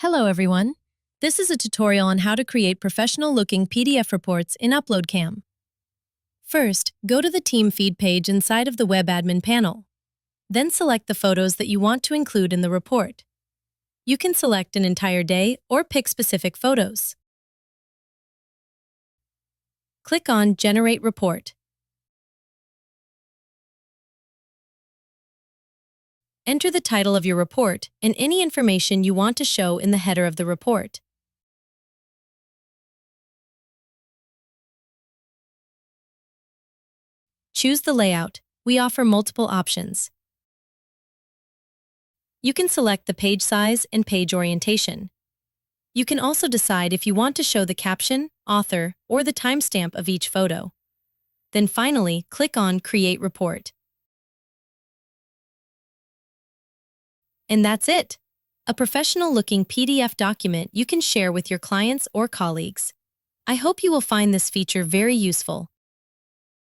Hello everyone. This is a tutorial on how to create professional-looking PDF reports in UploadCam. First, go to the Team Feed page inside of the Web Admin panel. Then select the photos that you want to include in the report. You can select an entire day or pick specific photos. Click on Generate Report. Enter the title of your report and any information you want to show in the header of the report. Choose the layout. We offer multiple options. You can select the page size and page orientation. You can also decide if you want to show the caption, author, or the timestamp of each photo. Then finally, click on Create Report. And that's it! A professional-looking PDF document you can share with your clients or colleagues. I hope you will find this feature very useful.